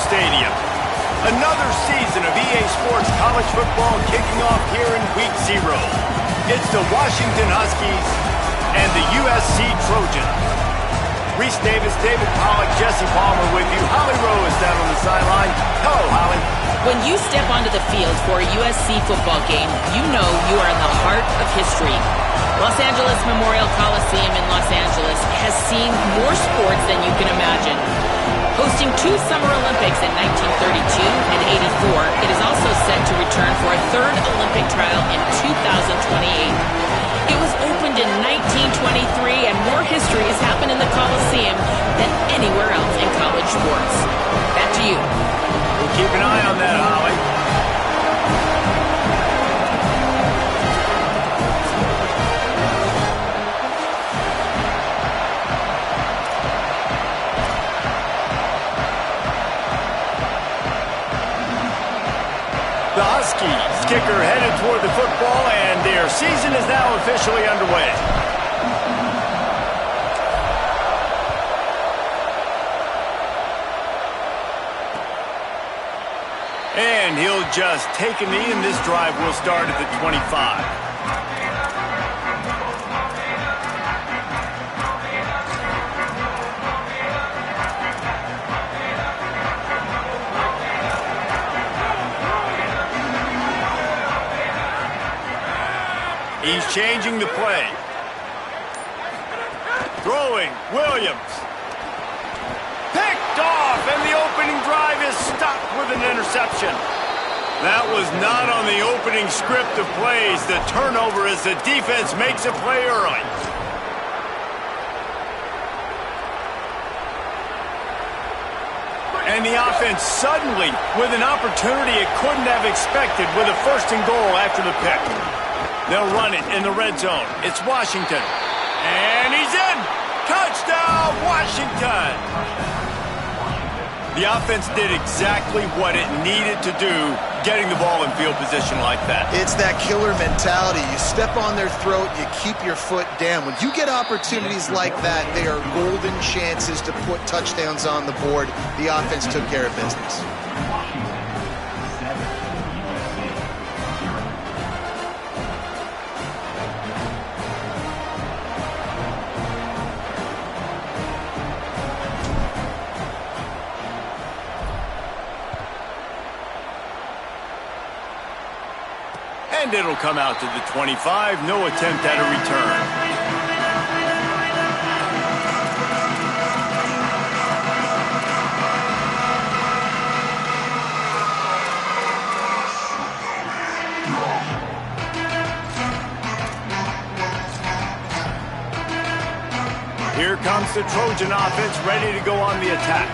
Stadium. Another season of EA Sports college football kicking off here in Week 0. It's the Washington Huskies and the USC Trojans. Reese Davis, David Pollack, Jesse Palmer with you. Holly Rowe is down on the sideline. Hello, Holly. When you step onto the field for a USC football game, you know you are in the heart of history. Los Angeles Memorial Coliseum in Los Angeles has seen more sports than you can imagine. Hosting 2 Summer Olympics in 1932 and 84, it is also set to return for a 3rd Olympic trial in 2028. It was opened in 1923, and more history has happened in the Coliseum than anywhere else in college sports. Back to you. We'll keep an eye on that, Holly. The Huskies kicker headed toward the football, and their season is now officially underway. And he'll just take a knee, and this drive will start at the 25. He's changing the play. Throwing, Williams. Picked off, and the opening drive is stopped with an interception. That was not on the opening script of plays. The turnover as the defense makes a play early. And the offense suddenly with an opportunity it couldn't have expected with a 1st and goal after the pick. They'll run it in the red zone. It's Washington. And he's in! Touchdown, Washington! The offense did exactly what it needed to do, getting the ball in field position like that. It's that killer mentality. You step on their throat, you keep your foot down. When you get opportunities like that, they are golden chances to put touchdowns on the board. The offense took care of business. And it'll come out to the 25. No attempt at a return. Here comes the Trojan offense ready to go on the attack.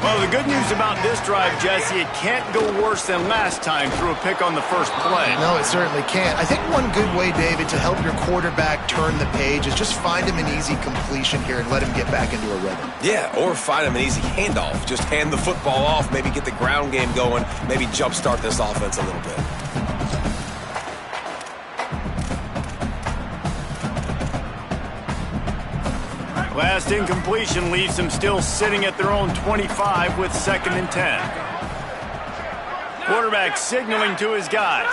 Well, the good news about this drive, Jesse, it can't go worse than last time through a pick on the first play. No, it certainly can't. I think one good way, David, to help your quarterback turn the page is just find him an easy completion here and let him get back into a rhythm. Yeah, or find him an easy handoff. Just hand the football off, maybe get the ground game going, maybe jumpstart this offense a little bit. Last incompletion leaves them still sitting at their own 25 with 2nd and 10. Quarterback signaling to his guy.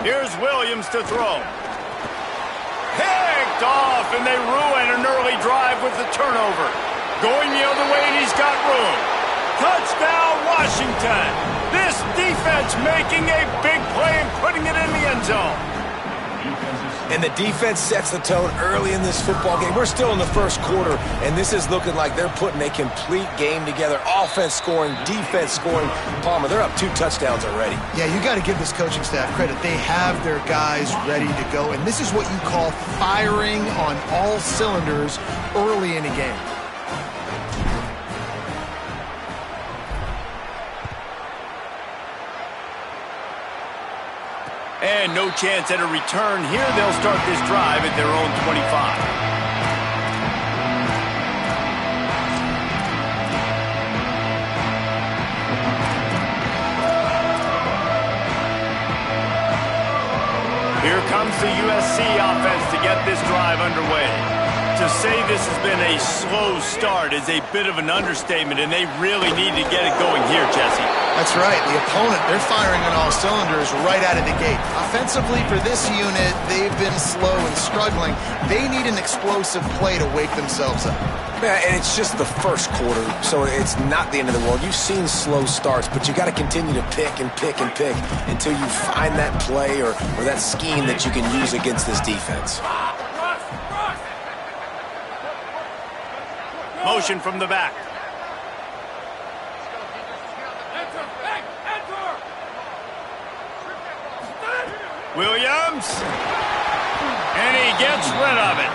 Here's Williams to throw. Picked off, and they ruin an early drive with the turnover. Going the other way, and he's got room. Touchdown, Washington. This defense making a big play and putting it in the end zone. And the defense sets the tone early in this football game. We're still in the first quarter, and this is looking like they're putting a complete game together. Offense scoring, defense scoring. Palmer, they're up 2 touchdowns already. Yeah, you got to give this coaching staff credit. They have their guys ready to go, and this is what you call firing on all cylinders early in a game. And no chance at a return here. They'll start this drive at their own 25. Here comes the USC offense to get this drive underway. To To say this has been a slow start is a bit of an understatement, and they really need to get it going here, Jesse. That's right. The opponent, they're firing on all cylinders right out of the gate. Offensively, for this unit, they've been slow and struggling. They need an explosive play to wake themselves up. Yeah, and it's just the first quarter, so it's not the end of the world. You've seen slow starts, but you got to continue to pick and pick and pick until you find that play or that scheme that you can use against this defense. Motion from the back. Williams. And he gets rid of it.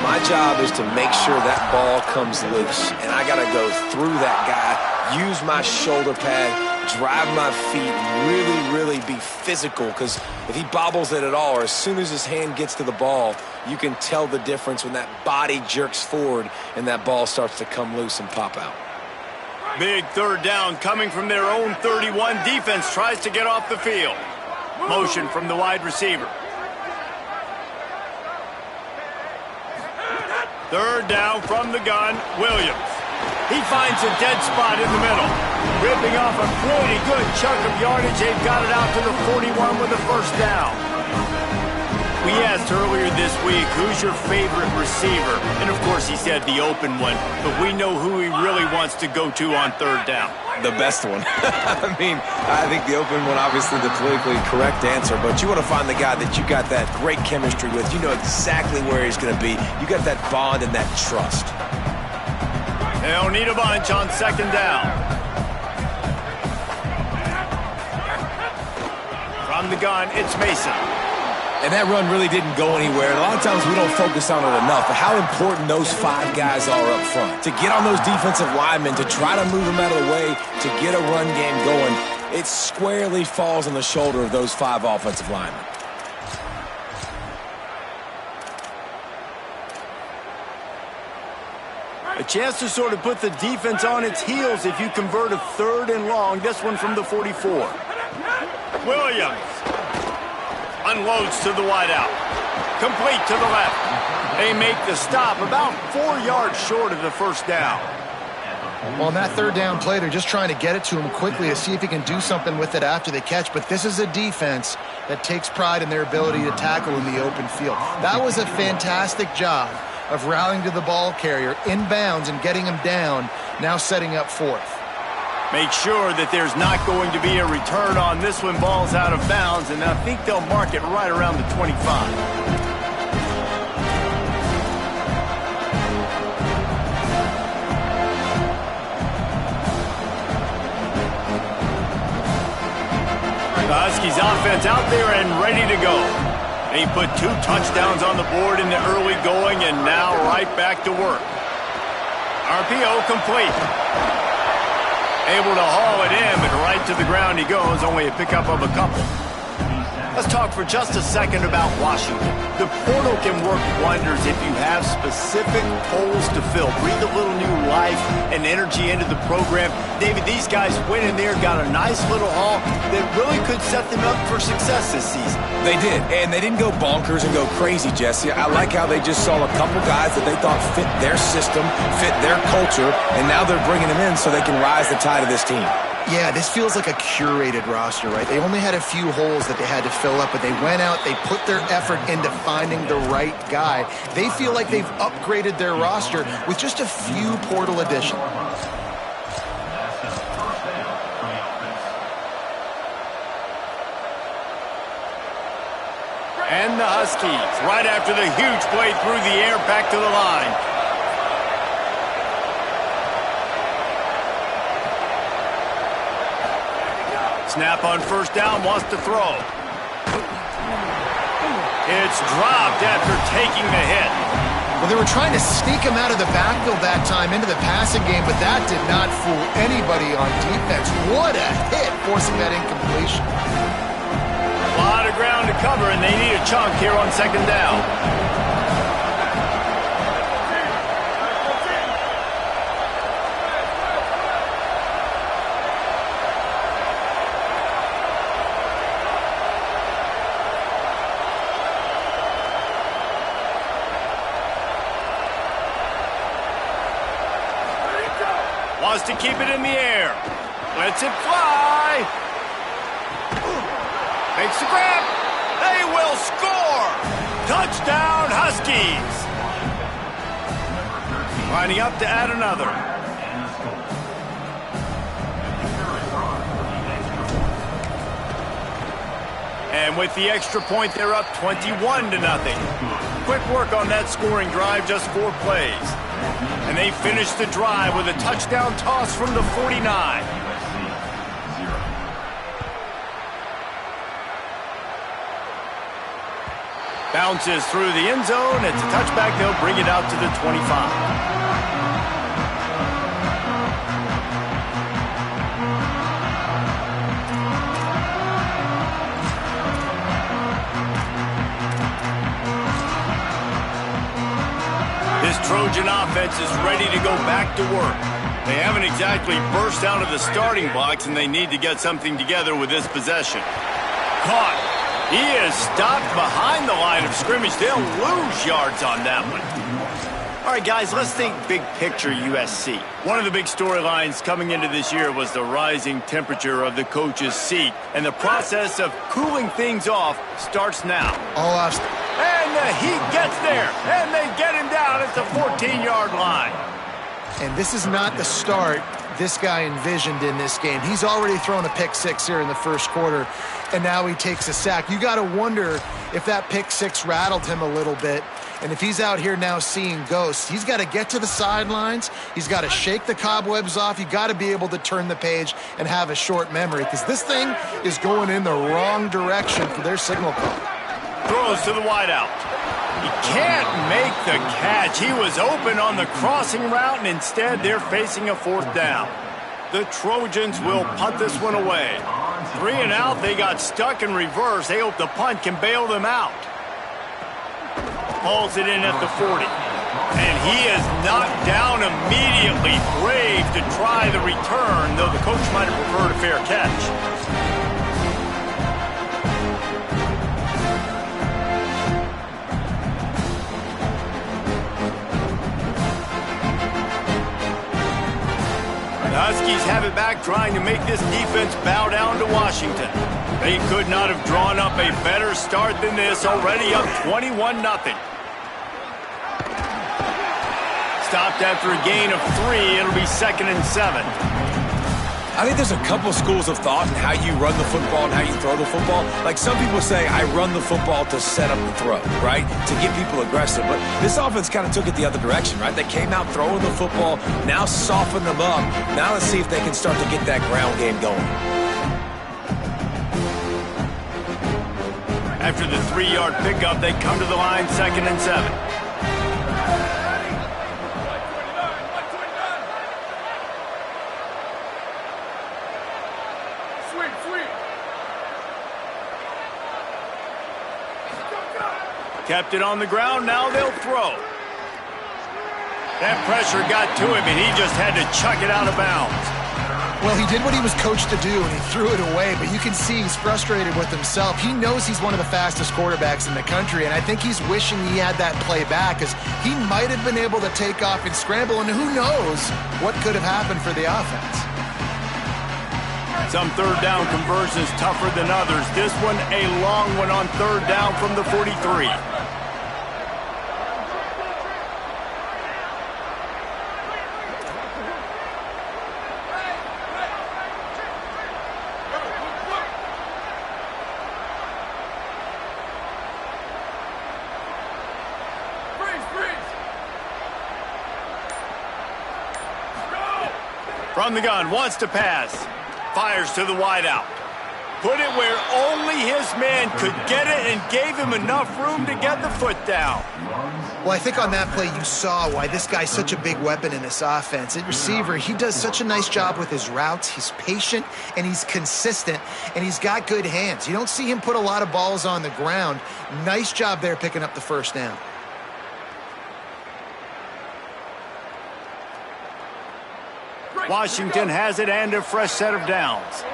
My job is to make sure that ball comes loose, and I got to go through that guy, use my shoulder pad, drive my feet, really be physical, because if he bobbles it at all, or as soon as his hand gets to the ball, you can tell the difference when that body jerks forward and that ball starts to come loose and pop out. Big third down coming from their own 31. Defense tries to get off the field. Motion from the wide receiver. Third down from the gun, Williams. He finds a dead spot in the middle. Ripping off a pretty good chunk of yardage. They've got it out to the 41 with the first down. We asked earlier this week, who's your favorite receiver? And of course he said the open one, but we know who he really wants to go to on third down. The best one. I mean, I think the open one, obviously the politically correct answer, but you want to find the guy that you got that great chemistry with. You know exactly where he's going to be. You got that bond and that trust. They'll need a bunch on second down. From the gun, it's Mason. And that run really didn't go anywhere. And a lot of times we don't focus on it enough, but how important those 5 guys are up front. To get on those defensive linemen, to try to move them out of the way, to get a run game going, it squarely falls on the shoulder of those 5 offensive linemen. A chance to sort of put the defense on its heels if you convert a third and long. This one from the 44. Williams unloads to the wideout. Complete to the left. They make the stop about 4 yards short of the first down. Well, on that third down play, they're just trying to get it to him quickly to see if he can do something with it after the catch. But this is a defense that takes pride in their ability to tackle in the open field. That was a fantastic job of rallying to the ball carrier inbounds and getting him down, now setting up fourth. Make sure that there's not going to be a return on this one. Ball's out of bounds, and I think they'll mark it right around the 25. The Huskies offense out there and ready to go. They put 2 touchdowns on the board in the early going, and now right back to work. RPO complete. Able to haul it in, but right to the ground he goes, only a pickup of a couple. Let's talk for just a second about Washington. The portal can work wonders if you have specific holes to fill. Breathe a little new life and energy into the program. David, these guys went in there, got a nice little haul that really could set them up for success this season. They did, and they didn't go bonkers and go crazy, Jesse. I like how they just saw a couple guys that they thought fit their system, fit their culture, and now they're bringing them in so they can rise the tide of this team. Yeah, this feels like a curated roster, right? They only had a few holes that they had to fill up, but they went out, they put their effort into finding the right guy. They feel like they've upgraded their roster with just a few portal additions. And the Huskies, right after the huge play through the air, back to the line. Snap on first down, wants to throw. It's dropped after taking the hit. Well, they were trying to sneak him out of the backfield that time into the passing game, but that did not fool anybody on defense. What a hit, forcing that incompletion. A lot of ground to cover, and they need a chunk here on second down. just to keep it in the air. Lets it fly. Makes the grab. They will score. Touchdown, Huskies. Lining up to add another. And with the extra point, they're up 21-0. Quick work on that scoring drive, just 4 plays. And they finish the drive with a touchdown toss from the 49. Bounces through the end zone. It's a touchback. They'll bring it out to the 25. This Trojan offense is ready to go back to work. They haven't exactly burst out of the starting blocks, and they need to get something together with this possession. Caught. He is stopped behind the line of scrimmage. They'll lose yards on that one. All right, guys, let's think big picture USC. One of the big storylines coming into this year was the rising temperature of the coach's seat, and the process of cooling things off starts now. All off. And the heat gets there, and they get him down at the 14-yard line. And this is not the start this guy envisioned in this game. He's already thrown a pick 6 here in the first quarter, and now he takes a sack. You got to wonder if that pick 6 rattled him a little bit. And if he's out here now seeing ghosts, he's got to get to the sidelines. He's got to shake the cobwebs off. You got to be able to turn the page and have a short memory, because this thing is going in the wrong direction for their signal call. Throws to the wideout. He can't make the catch. He was open on the crossing route, and instead they're facing a 4th down. The Trojans will punt this one away. 3 and out. They got stuck in reverse. They hope the punt can bail them out. Hauls it in at the 40. And he is knocked down immediately. Brave to try the return, though the coach might have preferred a fair catch. The Huskies have it back, trying to make this defense bow down to Washington. They could not have drawn up a better start than this, already up 21-0. Stopped after a gain of 3. It'll be 2nd and 7. I think there's a couple schools of thought in how you run the football and how you throw the football. Like, some people say, I run the football to set up the throw, right? To get people aggressive. But this offense kind of took it the other direction, right? They came out throwing the football, now soften them up. Now let's see if they can start to get that ground game going. After the 3-yard pickup, they come to the line, 2nd and 7. Kept it on the ground, now they'll throw. That pressure got to him, and he just had to chuck it out of bounds. Well, he did what he was coached to do, and he threw it away, but you can see he's frustrated with himself. He knows he's one of the fastest quarterbacks in the country, and I think he's wishing he had that play back, because he might have been able to take off and scramble, and who knows what could have happened for the offense. Some 3rd down conversions tougher than others. This one a long one on 3rd down from the 43. From the gun, wants to pass. Fires to the wideout. Put it where only his man could get it, and gave him enough room to get the foot down. Well, I think on that play you saw why this guy's such a big weapon in this offense. At receiver, he does such a nice job with his routes. He's patient, and he's consistent, and he's got good hands. You don't see him put a lot of balls on the ground. Nice job there picking up the 1st down. Washington has it, and a fresh set of downs.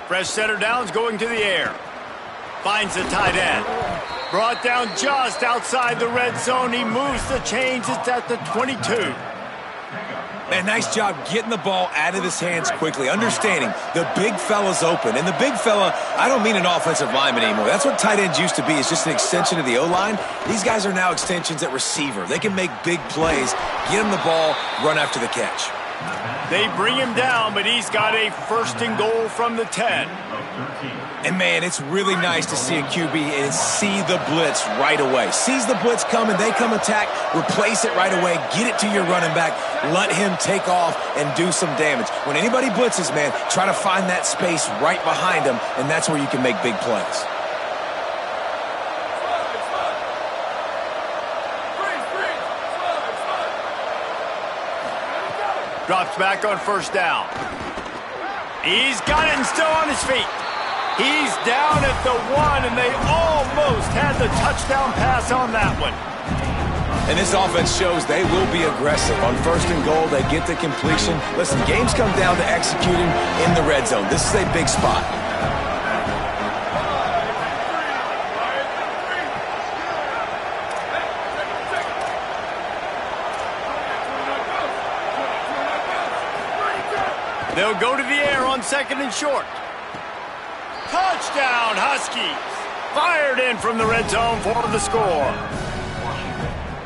Fresh center downs going to the air. Finds the tight end. Brought down just outside the red zone. He moves the chains. It's at the 22. Man, nice job getting the ball out of his hands quickly, understanding the big fella's open. And the big fella, I don't mean an offensive lineman anymore. That's what tight ends used to be, is just an extension of the O-line. These guys are now extensions at receiver. They can make big plays, get him the ball, run after the catch. They bring him down, but he's got a 1st and goal from the 10. And, man, it's really nice to see a QB and see the blitz right away. Sees the blitz coming, they come attack, replace it right away, get it to your running back, let him take off and do some damage. When anybody blitzes, man, try to find that space right behind them, and that's where you can make big plays. Drops back on 1st down. He's got it and still on his feet. He's down at the 1, and they almost had the touchdown pass on that one. And this offense shows they will be aggressive. On 1st and goal, they get the completion. Listen, games come down to executing in the red zone. This is a big spot. They'll go to the air on 2nd and short. Touchdown, Huskies. Fired in from the red zone for the score.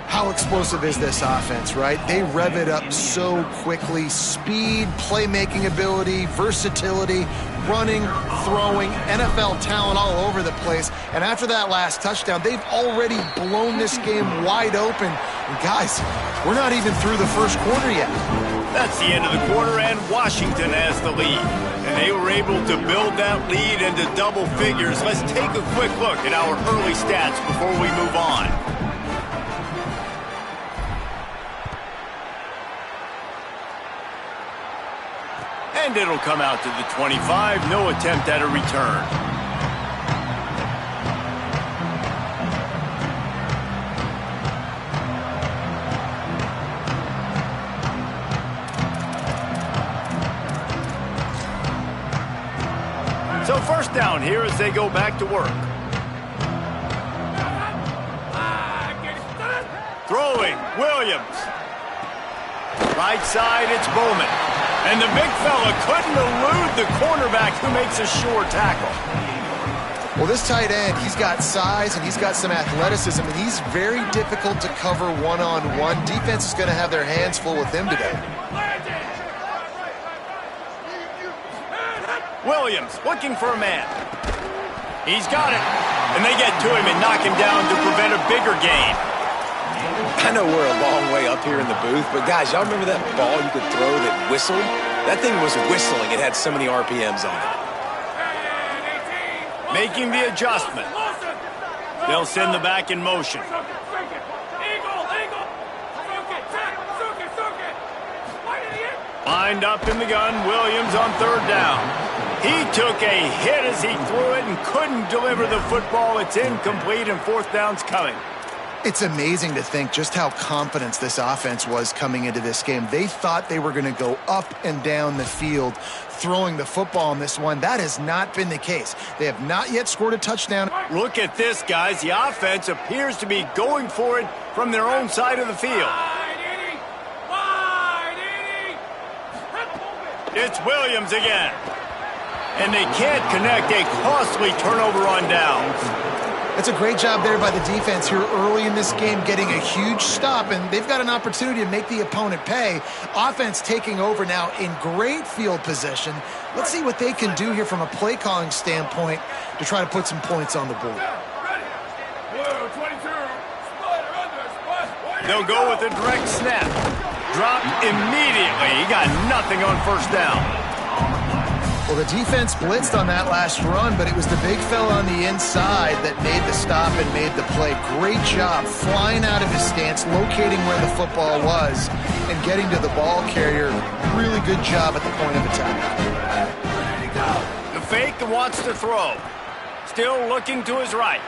How explosive is this offense, right? They rev it up so quickly. Speed, playmaking ability, versatility, running, throwing, NFL talent all over the place. And after that last touchdown, they've already blown this game wide open. And guys, we're not even through the 1st quarter yet. That's the end of the quarter, and Washington has the lead. And they were able to build that lead into double figures. Let's take a quick look at our early stats before we move on. And it'll come out to the 25. No attempt at a return. So 1st down here as they go back to work. Throwing, Williams. Right side, it's Bowman. And the big fella couldn't elude the cornerback who makes a sure tackle. Well, this tight end, he's got size and he's got some athleticism, and he's very difficult to cover one-on-one. Defense is going to have their hands full with him today. Williams looking for a man. He's got it. And they get to him and knock him down to prevent a bigger gain. I know we're a long way up here in the booth, but guys, y'all remember that ball you could throw that whistled? That thing was whistling. It had so many RPMs on it. Making the adjustment. They'll send the back in motion. Lined up in the gun, Williams on 3rd down. He took a hit as he threw it and couldn't deliver the football. It's incomplete, and 4th down's coming. It's amazing to think just how confident this offense was coming into this game. They thought they were going to go up and down the field throwing the football in this one. That has not been the case. They have not yet scored a touchdown. Look at this, guys. The offense appears to be going for it from their own side of the field. It's Williams again. And they can't connect. A costly turnover on downs. It's a great job there by the defense here early in this game, getting a huge stop, and they've got an opportunity to make the opponent pay. Offense taking over now in great field position. Let's see what they can do here from a play calling standpoint to try to put some points on the board. They'll go with a direct snap. Dropped immediately. He got nothing on 1st down. Well, the defense blitzed on that last run, but it was the big fella on the inside that made the stop and made the play. Great job flying out of his stance, locating where the football was, and getting to the ball carrier. Really good job at the point of attack. The fake wants to throw. Still looking to his right.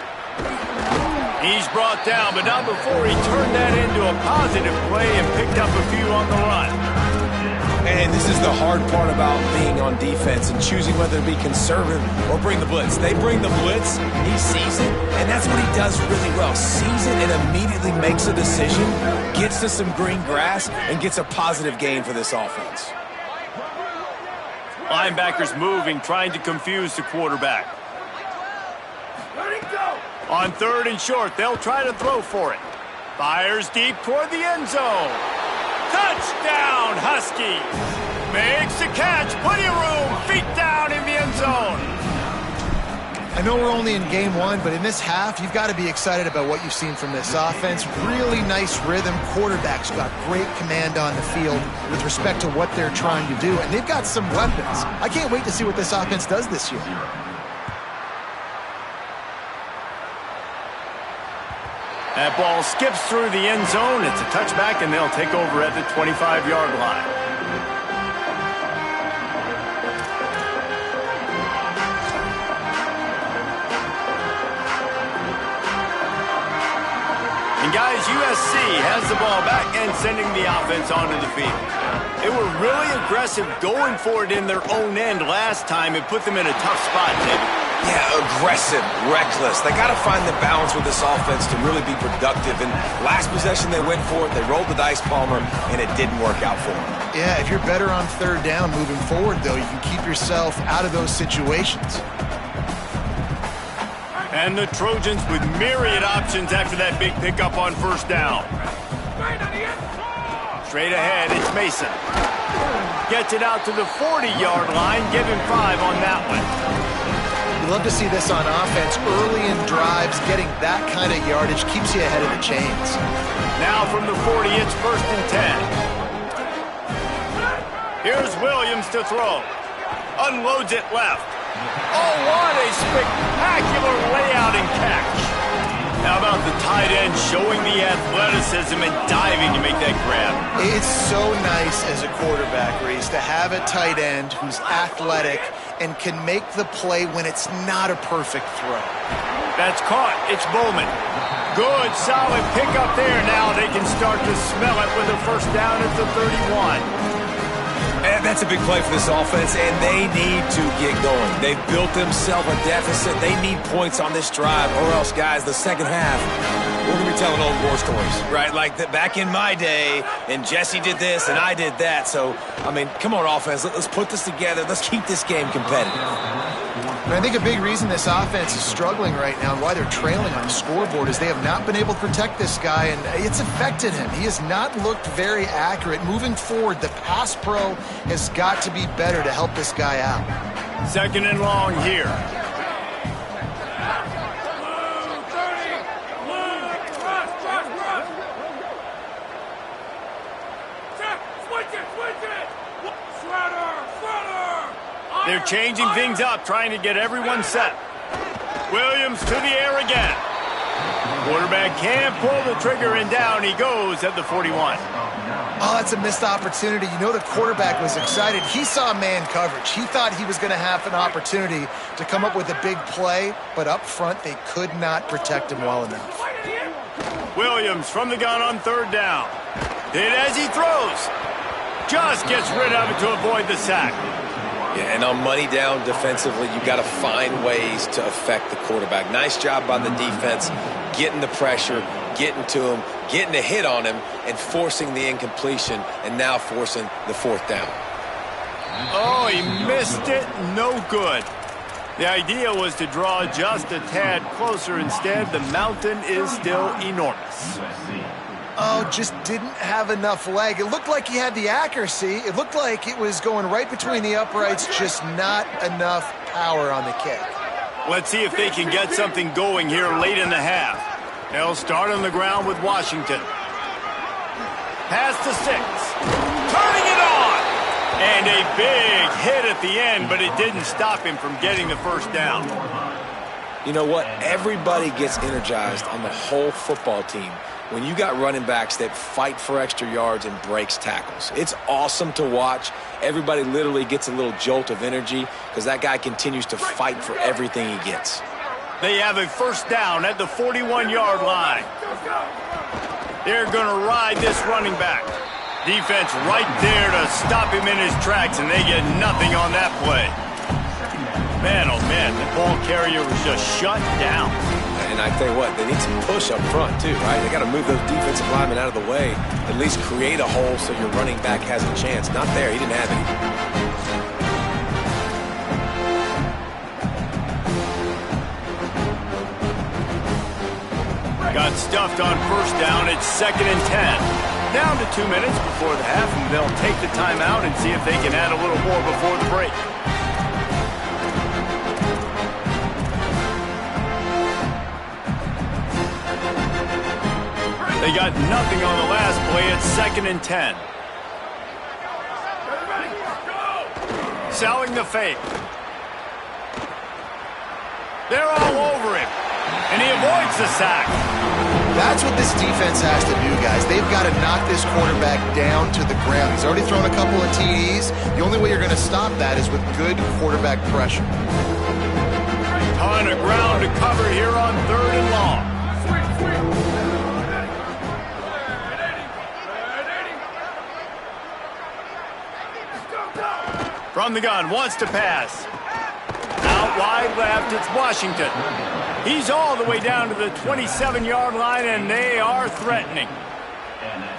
He's brought down, but not before he turned that into a positive play and picked up a few on the run. And this is the hard part about being on defense and choosing whether to be conservative or bring the blitz. They bring the blitz, he sees it, and that's what he does really well. Sees it and immediately makes a decision, gets to some green grass, and gets a positive gain for this offense. Linebackers moving, trying to confuse the quarterback. On 3rd and short, they'll try to throw for it. Fires deep toward the end zone. Touchdown, Huskies! Makes the catch, plenty of room, feet down in the end zone. I know we're only in game 1, but in this half, you've got to be excited about what you've seen from this offense. Really nice rhythm. Quarterback's got great command on the field with respect to what they're trying to do, and they've got some weapons. I can't wait to see what this offense does this year. That ball skips through the end zone. It's a touchback, and they'll take over at the 25-yard line. And guys, USC has the ball back and sending the offense onto the field. They were really aggressive going for it in their own end last time. It put them in a tough spot, David. Yeah, aggressive, reckless. They got to find the balance with this offense to really be productive. And last possession, they went for it. They rolled the dice, Palmer, and it didn't work out for them. Yeah, if you're better on 3rd down moving forward, though, you can keep yourself out of those situations. And the Trojans with myriad options after that big pickup on 1st down. Straight ahead, it's Mason. Gets it out to the 40-yard line. Give him 5 on that one. You love to see this on offense. Early in drives, getting that kind of yardage keeps you ahead of the chains. Now from the 40, it's 1st and 10. Here's Williams to throw. Unloads it left. Oh, what a spectacular layout and catch. How about the tight end showing the athleticism and diving to make that grab? It's so nice as a quarterback, Reese, to have a tight end who's athletic and can make the play when it's not a perfect throw. That's caught. It's Bowman. Good, solid pickup there. Now they can start to smell it with a 1st down at the 31. And that's a big play for this offense, and they need to get going. They've built themselves a deficit. They need points on this drive, or else, guys, the second half, we're going to be telling old war stories, right? Like back in my day, and Jesse did this, and I did that. So, I mean, come on, offense. Let's put this together. Let's keep this game competitive. And I think a big reason this offense is struggling right now and why they're trailing on the scoreboard is they have not been able to protect this guy, and it's affected him. He has not looked very accurate. Moving forward, the pass pro has got to be better to help this guy out. 2nd and long here. They're changing things up, trying to get everyone set. Williams to the air again. Quarterback can't pull the trigger, and down he goes at the 41. Oh, that's a missed opportunity. You know the quarterback was excited. He saw man coverage. He thought he was going to have an opportunity to come up with a big play, but up front they could not protect him well enough. Williams from the gun on 3rd down. Did as he throws. Just gets rid of it to avoid the sack. Yeah, and on money down defensively, you've got to find ways to affect the quarterback. Nice job by the defense, getting the pressure, getting to him, getting a hit on him, and forcing the incompletion, and now forcing the 4th down. Oh, he missed it. No good. The idea was to draw just a tad closer. Instead, the mountain is still enormous. Oh, just didn't have enough leg. It looked like he had the accuracy. It looked like it was going right between the uprights, just not enough power on the kick. Let's see if they can get something going here late in the half. They'll start on the ground with Washington. Pass to 6. Turning it on! And a big hit at the end, but it didn't stop him from getting the 1st down. You know what? Everybody gets energized on the whole football team when you got running backs that fight for extra yards and breaks tackles. It's awesome to watch. Everybody literally gets a little jolt of energy because that guy continues to fight for everything he gets. They have a 1st down at the 41-yard line. They're going to ride this running back. Defense right there to stop him in his tracks, and they get nothing on that play. Man, oh man, the ball carrier was just shut down. And I tell you what, they need some push up front too, right? They got to move those defensive linemen out of the way, at least create a hole so your running back has a chance. Not there, he didn't have any. Got stuffed on first down. It's 2nd and 10. Down to 2 minutes before the half, and they'll take the timeout and see if they can add a little more before the break. They got nothing on the last play. It's 2nd and 10. Selling the fake. They're all over him, and he avoids the sack. That's what this defense has to do, guys. They've got to knock this quarterback down to the ground. He's already thrown a couple of TDs. The only way you're going to stop that is with good quarterback pressure. Ton of ground to cover here on 3rd and long. From the gun, wants to pass. Out wide left, it's Washington. He's all the way down to the 27-yard line, and they are threatening.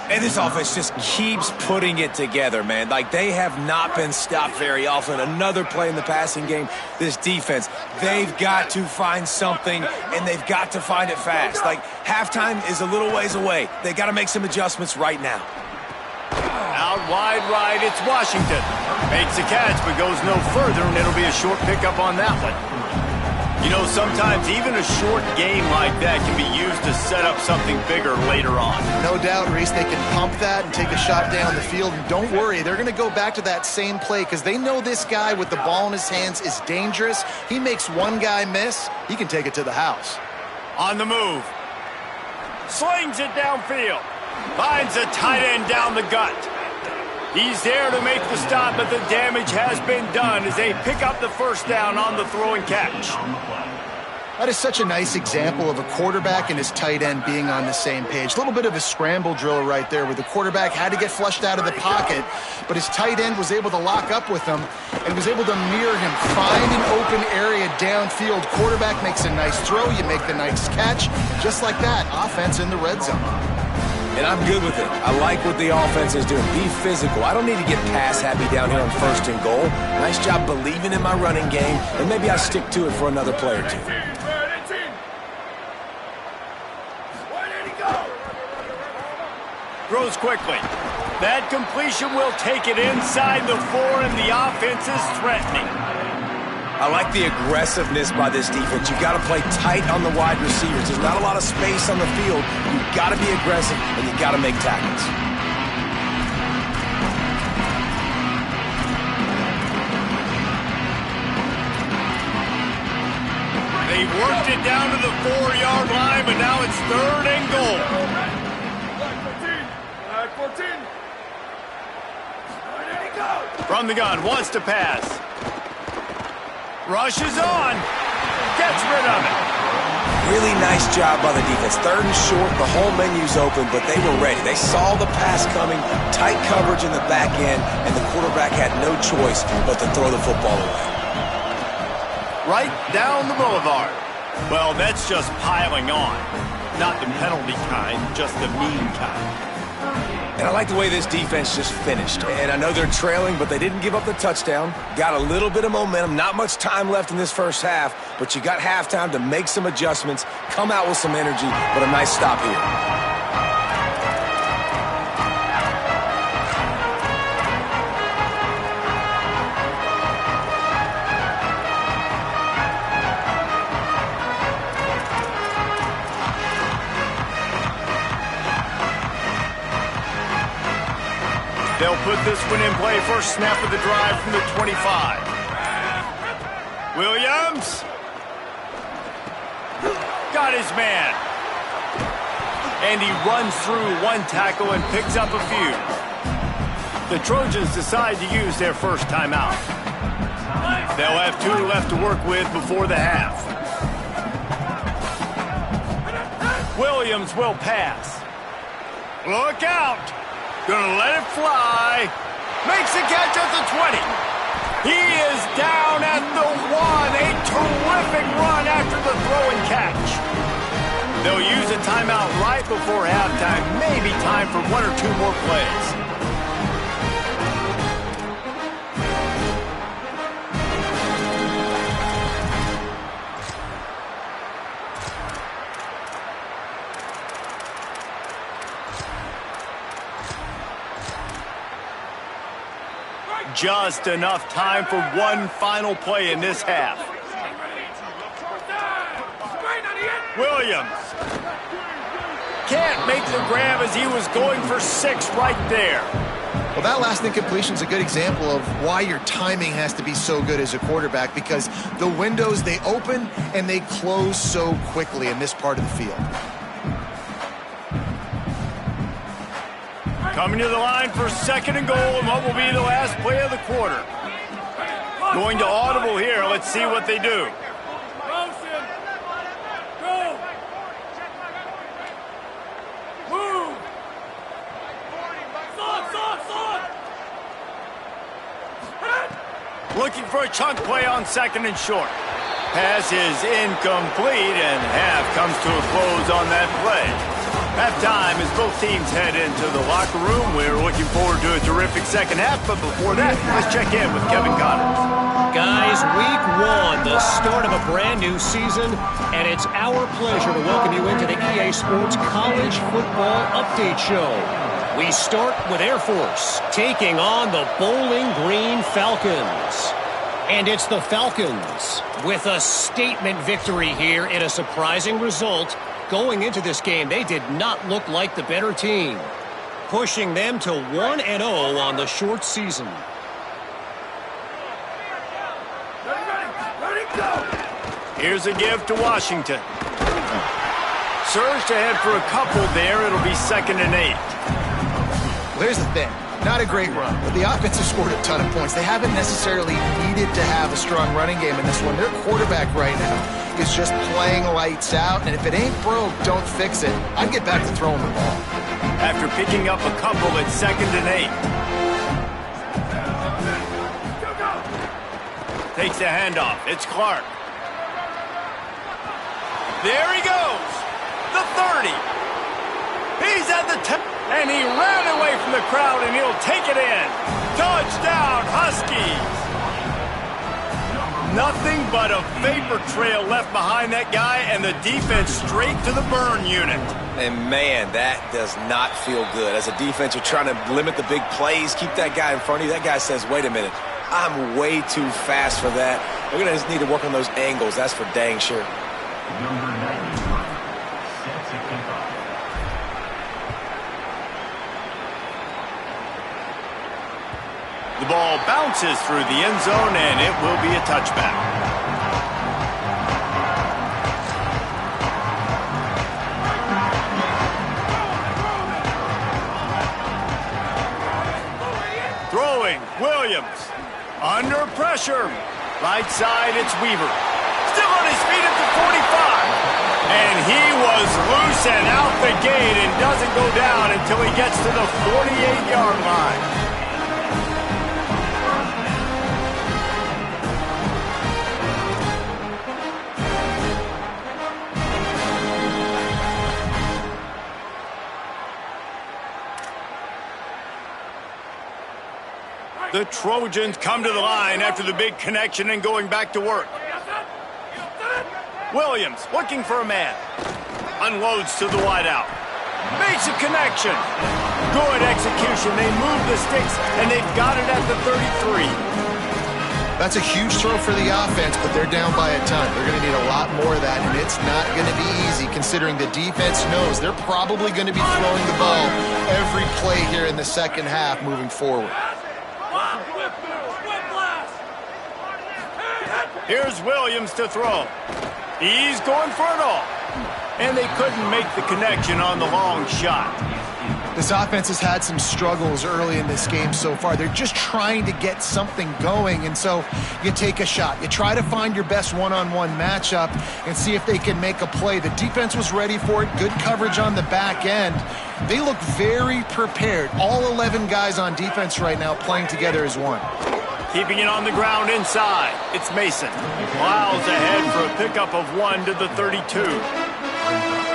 And this offense just keeps putting it together, man. Like, they have not been stopped very often. Another play in the passing game. This defense, they've got to find something, and they've got to find it fast. Like, halftime is a little ways away. They got to make some adjustments right now. Out wide right, it's Washington. Makes a catch, but goes no further, and it'll be a short pickup on that one. You know, sometimes even a short game like that can be used to set up something bigger later on. No doubt, Reese, they can pump that and take a shot down the field. And don't worry, they're going to go back to that same play because they know this guy with the ball in his hands is dangerous. He makes one guy miss, he can take it to the house. On the move. Slings it downfield. Finds a tight end down the gut. He's there to make the stop, but the damage has been done as they pick up the first down on the throw and catch. That is such a nice example of a quarterback and his tight end being on the same page. A little bit of a scramble drill right there where the quarterback had to get flushed out of the pocket, but his tight end was able to lock up with him and was able to mirror him, find an open area downfield. Quarterback makes a nice throw, you make the nice catch, and just like that, offense in the red zone. And I'm good with it. I like what the offense is doing. Be physical. I don't need to get pass happy down here on 1st and goal. Nice job believing in my running game, and maybe I stick to it for another play or two. Throws quickly. That completion will take it inside the 4, and the offense is threatening. I like the aggressiveness by this defense. You've got to play tight on the wide receivers. There's not a lot of space on the field. You've got to be aggressive, and you've got to make tackles. They worked it down to the 4-yard line, but now it's 3rd and goal. 14. From the gun, wants to pass. Rushes on. Gets rid of it. Really nice job by the defense. 3rd and short, the whole menu's open, but they were ready. They saw the pass coming, tight coverage in the back end, and the quarterback had no choice but to throw the football away. Right down the boulevard. Well, that's just piling on. Not the penalty kind, just the mean kind. And I like the way this defense just finished. And I know they're trailing, but they didn't give up the touchdown. Got a little bit of momentum. Not much time left in this first half, but you got halftime to make some adjustments, come out with some energy, but a nice stop here. They'll put this one in play. First snap of the drive from the 25. Williams. Got his man. And he runs through one tackle and picks up a few. The Trojans decide to use their first timeout. They'll have 2 left to work with before the half. Williams will pass. Look out. Gonna let it fly. Makes the catch at the 20. He is down at the 1. A terrific run after the throw and catch. They'll use a timeout right before halftime. Maybe time for 1 or 2 more plays. Just enough time for one final play in this half. Williams can't make the grab as he was going for 6 right there. Well, that last incompletion is a good example of why your timing has to be so good as a quarterback, because the windows, they open and they close so quickly in this part of the field. Coming to the line for 2nd and goal, and what will be the last play of the quarter. Going to audible here. Let's see what they do. Looking for a chunk play on 2nd and short. Pass is incomplete, and half comes to a close on that play. Halftime as both teams head into the locker room. We're looking forward to a terrific second half, but before that, let's check in with Kevin Connors. Guys, week 1, the start of a brand new season, and it's our pleasure to welcome you into the EA Sports College Football Update Show. We start with Air Force taking on the Bowling Green Falcons. And it's the Falcons with a statement victory here in a surprising result. Going into this game, they did not look like the better team, pushing them to 1-0 on the short season. Here's a give to Washington. Surged ahead for a couple there. It'll be 2nd and 8. Well, here's the thing. Not a great run, but the offense has scored a ton of points. They haven't necessarily needed to have a strong running game in this one. Their quarterback right now is just playing lights out, and if it ain't broke, don't fix it. I'd get back to throwing the ball. After picking up a couple at 2nd and 8. Takes the handoff. It's Clark. There he goes. The 30. He's at the 10. And he ran away from the crowd, and he'll take it in. Touchdown, Huskies. Nothing but a vapor trail left behind that guy, and the defense straight to the burn unit. And, man, that does not feel good. As a defense, you're trying to limit the big plays, keep that guy in front of you. That guy says, wait a minute, I'm way too fast for that. We're going to just need to work on those angles. That's for dang sure. Number 95 sets a kickoff. The ball bounces through the end zone, and it will be a touchback. Throwing, Williams. Under pressure. Right side, it's Weaver. Still on his feet at the 45. And he was loose and out the gate and doesn't go down until he gets to the 48-yard line. The Trojans come to the line after the big connection and going back to work. Williams looking for a man. Unloads to the wideout. Makes a connection. Good execution. They move the sticks, and they've got it at the 33. That's a huge throw for the offense, but they're down by a ton. They're going to need a lot more of that, and it's not going to be easy considering the defense knows they're probably going to be throwing the ball every play here in the second half moving forward. Here's Williams to throw. He's going for it all. and they couldn't make the connection on the long shot. This offense has had some struggles early in this game so far. They're just trying to get something going, and so you take a shot. You try to find your best one-on-one matchup and see if they can make a play. The defense was ready for it. Good coverage on the back end. They look very prepared. All 11 guys on defense right now playing together as one. Keeping it on the ground inside. It's Mason. Miles ahead for a pickup of 1 to the 32.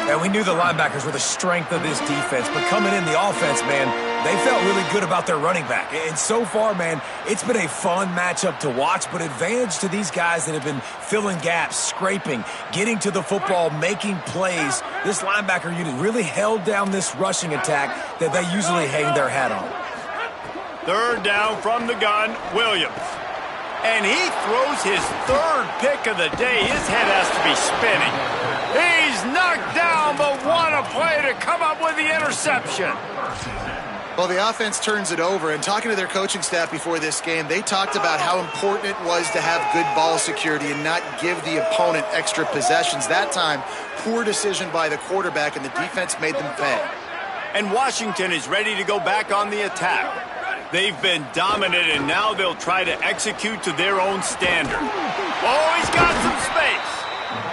And we knew the linebackers were the strength of this defense, but coming in the offense, man, they felt really good about their running back. And so far, man, it's been a fun matchup to watch, but advantage to these guys that have been filling gaps, scraping, getting to the football, making plays. This linebacker unit really held down this rushing attack that they usually hang their hat on. Third down from the gun, Williams. And he throws his third pick of the day. His head has to be spinning. He's knocked down, but what a play to come up with the interception. Well, the offense turns it over, and talking to their coaching staff before this game, they talked about how important it was to have good ball security and not give the opponent extra possessions. That time, poor decision by the quarterback, and the defense made them pay. And Washington is ready to go back on the attack. They've been dominant, and now they'll try to execute to their own standard. Oh, he's got some space.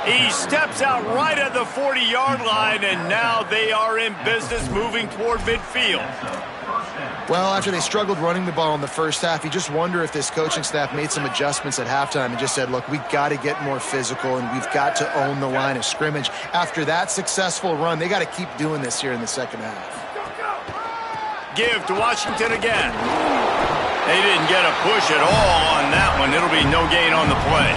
He steps out right at the 40-yard line, and now they are in business moving toward midfield. Well, after they struggled running the ball in the first half, you just wonder if this coaching staff made some adjustments at halftime and just said, look, we've got to get more physical, and we've got to own the line of scrimmage. After that successful run, they got to keep doing this here in the second half. Give to Washington again. They didn't get a push at all on that one. It'll be no gain on the play.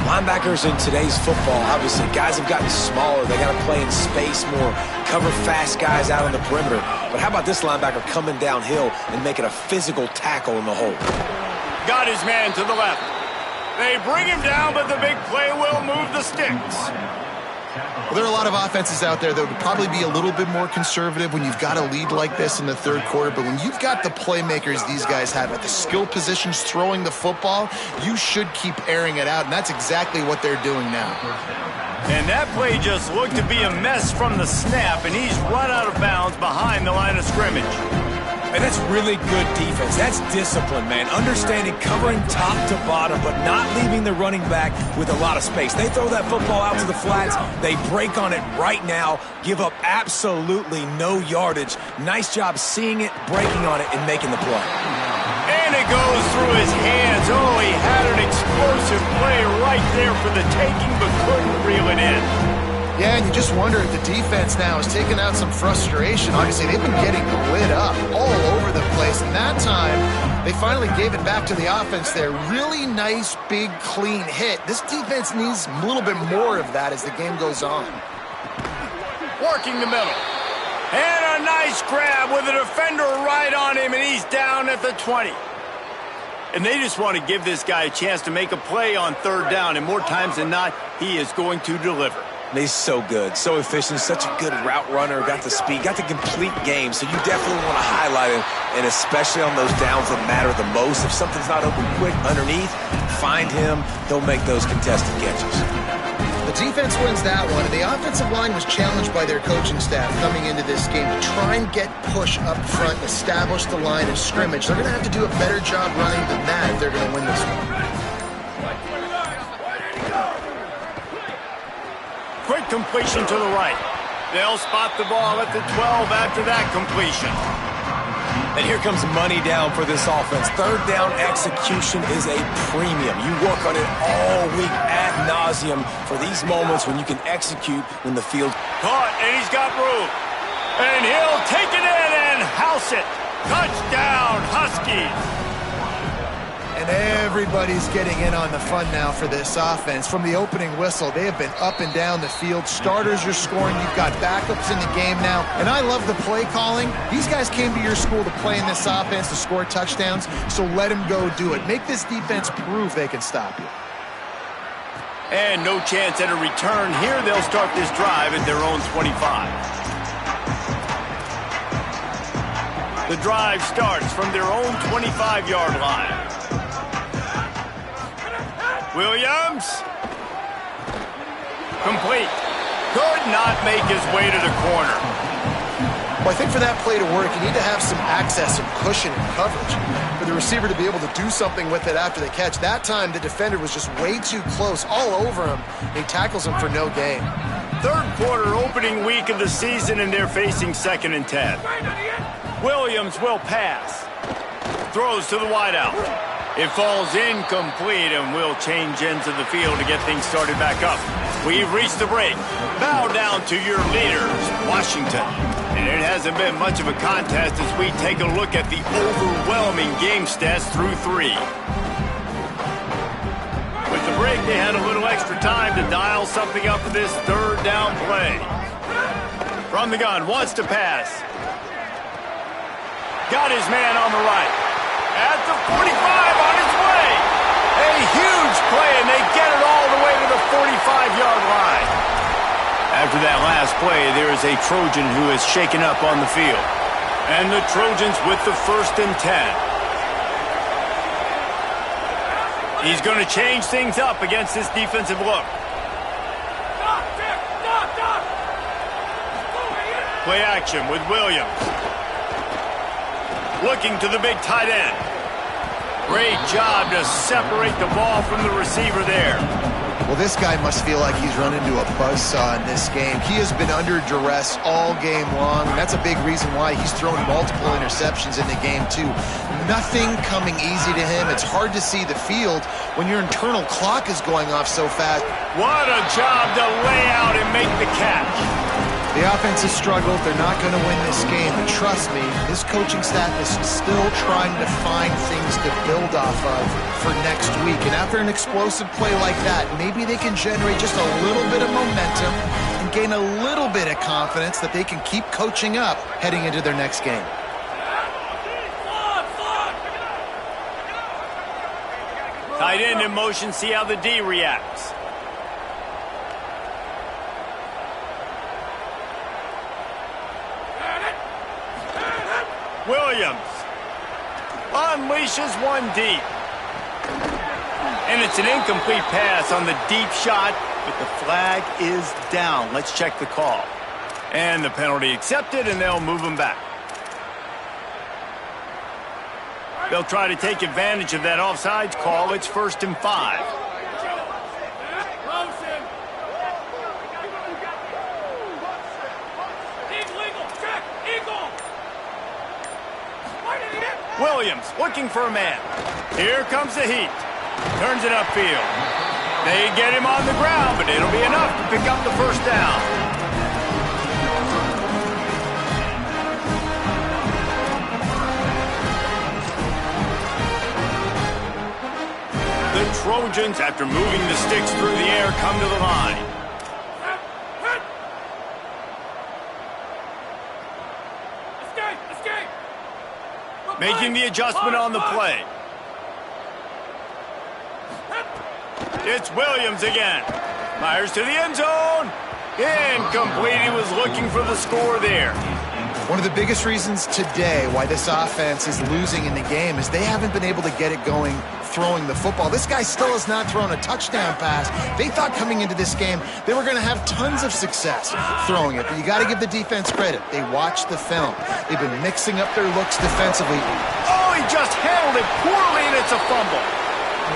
Linebackers in today's football, obviously, guys have gotten smaller. They got to play in space more, cover fast guys out on the perimeter. But how about this linebacker coming downhill and making a physical tackle in the hole? Got his man to the left. They bring him down, but the big play will move the sticks. Well, there are a lot of offenses out there that would probably be a little bit more conservative when you've got a lead like this in the third quarter. But when you've got the playmakers these guys have at the skill positions throwing the football, you should keep airing it out. And that's exactly what they're doing now. And that play just looked to be a mess from the snap, and he's run out of bounds behind the line of scrimmage. And that's really good defense. That's discipline, man. Understanding covering top to bottom, but not leaving the running back with a lot of space. They throw that football out to the flats. They break on it right now, give up absolutely no yardage. Nice job seeing it, breaking on it, and making the play. And it goes through his hands. Oh, he had an explosive play right there for the taking, but couldn't reel it in. Yeah, and you just wonder if the defense now is taking out some frustration. Obviously, they've been getting lit up all over the place. And that time, they finally gave it back to the offense there. Really nice, big, clean hit. This defense needs a little bit more of that as the game goes on. Working the middle. And a nice grab with a defender right on him, and he's down at the 20. And they just want to give this guy a chance to make a play on third down. And more times than not, he is going to deliver. He's so good, so efficient, such a good route runner, got the speed, got the complete game, so you definitely want to highlight him, and especially on those downs that matter the most. If something's not open quick underneath, find him, he'll make those contested catches. The defense wins that one, and the offensive line was challenged by their coaching staff coming into this game to try and get push up front and establish the line of scrimmage. They're going to have to do a better job running than that if they're going to win this one. Quick completion to the right. They'll spot the ball at the 12 after that completion. And here comes money down for this offense. Third down execution is a premium. You work on it all week ad nauseum for these moments when you can execute when the field. Caught, and he's got room. And he'll take it in and house it. Touchdown, Huskies. And everybody's getting in on the fun now for this offense. From the opening whistle, they have been up and down the field. Starters are scoring. You've got backups in the game now. And I love the play calling. These guys came to your school to play in this offense to score touchdowns, so let them go do it. Make this defense prove they can stop you. And no chance at a return here. They'll start this drive at their own 25. The drive starts from their own 25-yard line. Williams. Complete. Could not make his way to the corner. Well, I think for that play to work, you need to have some access, some cushion and coverage. For the receiver to be able to do something with it after the catch, that time the defender was just way too close, all over him. He tackles him for no gain. Third quarter, opening week of the season, and they're facing 2nd and 10. Williams will pass. Throws to the wideout. It falls incomplete, and we'll change ends of the field to get things started back up. We've reached the break. Bow down to your leaders, Washington. And it hasn't been much of a contest as we take a look at the overwhelming game stats through 3. With the break, they had a little extra time to dial something up for this 3rd down play. From the gun, wants to pass. Got his man on the right. At the 45, on his way. A huge play, and they get it all the way to the 45-yard line. After that last play, there is a Trojan who is shaken up on the field. And the Trojans with the 1st and 10. He's going to change things up against this defensive look. Play action with Williams. Looking to the big tight end. Great job to separate the ball from the receiver there. Well, this guy must feel like he's run into a buzzsaw in this game. He has been under duress all game long, and that's a big reason why he's thrown multiple interceptions in the game, too. Nothing coming easy to him. It's hard to see the field when your internal clock is going off so fast. What a job to lay out and make the catch. The offense has struggled. They're not going to win this game. But trust me, his coaching staff is still trying to find things to build off of for next week. And after an explosive play like that, maybe they can generate just a little bit of momentum and gain a little bit of confidence that they can keep coaching up heading into their next game. Tight end in motion, see how the D reacts. Williams unleashes one deep. And it's an incomplete pass on the deep shot, but the flag is down. Let's check the call. And the penalty accepted, and they'll move him back. They'll try to take advantage of that offsides call. It's 1st and 5. Williams looking for a man. Here comes the heat. Turns it upfield. They get him on the ground, but it'll be enough to pick up the 1st down. The Trojans, after moving the sticks through the air, come to the line. Making the adjustment on the play. It's Williams again. Fires to the end zone. Incomplete. He was looking for the score there. One of the biggest reasons today why this offense is losing in the game is they haven't been able to get it going throwing the football. This guy still has not thrown a touchdown pass. They thought coming into this game they were going to have tons of success throwing it, but you got to give the defense credit. They watched the film. They've been mixing up their looks defensively. Oh, he just handled it poorly, and it's a fumble.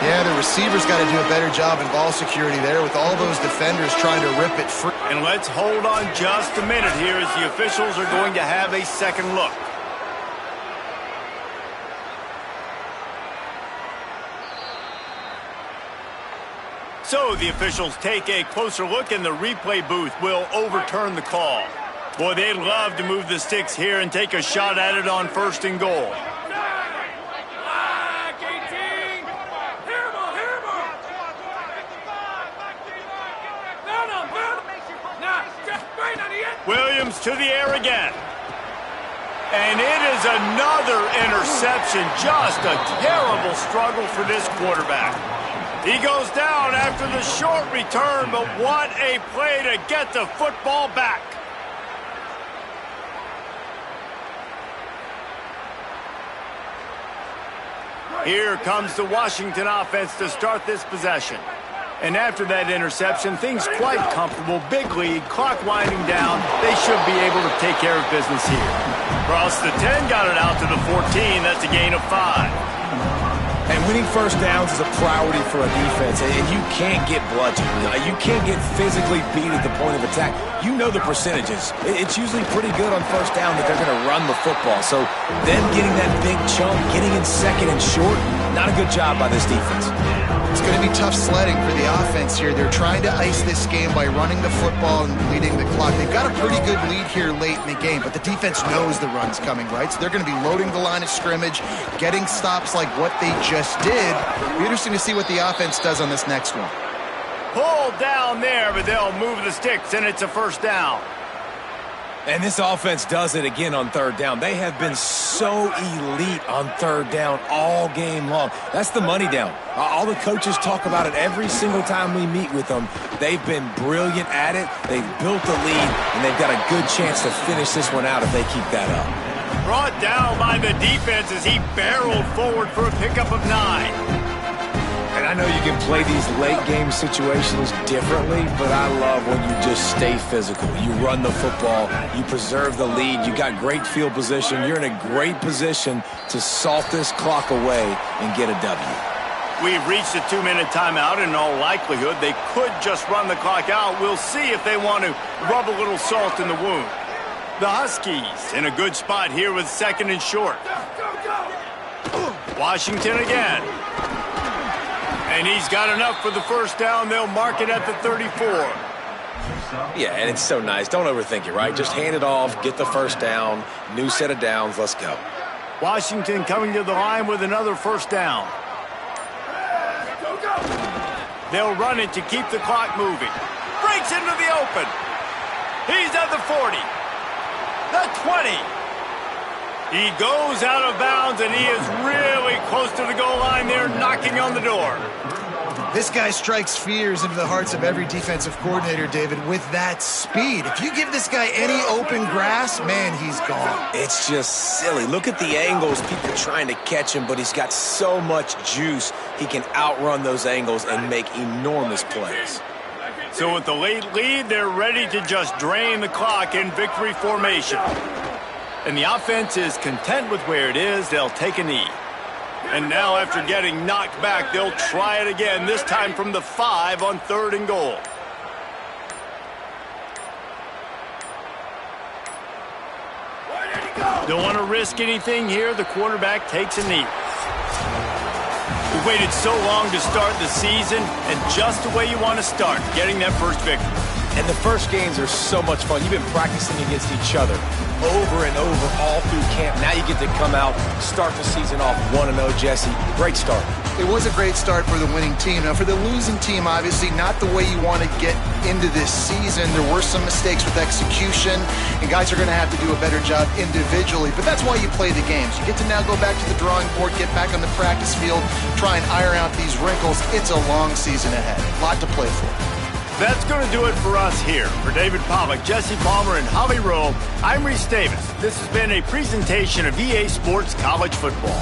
Yeah, the receivers got to do a better job in ball security there with all those defenders trying to rip it free. And let's hold on just a minute here as the officials are going to have a second look. So the officials take a closer look, and the replay booth will overturn the call. Boy, they'd love to move the sticks here and take a shot at it on 1st and goal. Williams to the air again. And it is another interception. Just a terrible struggle for this quarterback. He goes down after the short return, but what a play to get the football back. Here comes the Washington offense to start this possession. And after that interception, things quite comfortable. Big lead, clock winding down. They should be able to take care of business here. Cross the 10, got it out to the 14. That's a gain of 5. And winning first downs is a priority for a defense, and you can't get bludgeoned. You can't get physically beat at the point of attack. You know the percentages. It's usually pretty good on first down that they're going to run the football. So them getting that big chunk, getting in second and short, not a good job by this defense. It's going to be tough sledding for the offense here. They're trying to ice this game by running the football and leading the clock. They've got a pretty good lead here late in the game, but the defense knows the run's coming, right? So they're going to be loading the line of scrimmage, getting stops like what they just did. It'll be interesting to see what the offense does on this next one. Pulled down there, but they'll move the sticks, and it's a first down. And this offense does it again on third down. They have been so elite on third down all game long. That's the money down. All the coaches talk about it every single time we meet with them. They've been brilliant at it. They've built the lead, and they've got a good chance to finish this one out if they keep that up. Brought down by the defense as he barreled forward for a pickup of 9. And I know you can play these late game situations differently, but I love when you just stay physical. You run the football, you preserve the lead, you got great field position, you're in a great position to salt this clock away and get a W. We've reached a 2-minute timeout. In all likelihood, they could just run the clock out. We'll see if they want to rub a little salt in the wound. The Huskies in a good spot here with second and short. Washington again. And he's got enough for the first down. They'll mark it at the 34. Yeah, and it's so nice. Don't overthink it, right? Just hand it off, get the first down, new set of downs, let's go. Washington coming to the line with another first down. They'll run it to keep the clock moving. Breaks into the open. He's at the 40. The 20. He goes out of bounds, and he is really close to the goal line there, knocking on the door. This guy strikes fears into the hearts of every defensive coordinator, David, with that speed. If you give this guy any open grass, man, he's gone. It's just silly. Look at the angles, people trying to catch him, but he's got so much juice, he can outrun those angles and make enormous plays. So with the late lead, they're ready to just drain the clock in victory formation. And the offense is content with where it is. They'll take a knee. And now after getting knocked back, they'll try it again, this time from the 5 on 3rd and goal. Don't want to risk anything here. The quarterback takes a knee. We waited so long to start the season, and just the way you want to start, getting that first victory. And the first games are so much fun. You've been practicing against each other over and over all through camp. Now you get to come out, start the season off 1-0, Jesse. Great start. It was a great start for the winning team. Now, for the losing team, obviously not the way you want to get into this season. There were some mistakes with execution, and guys are going to have to do a better job individually. But that's why you play the games. You get to now go back to the drawing board, get back on the practice field, try and iron out these wrinkles. It's a long season ahead. A lot to play for. That's going to do it for us here. For David Pollack, Jesse Palmer, and Holly Rowe, I'm Reese Davis. This has been a presentation of EA Sports College Football.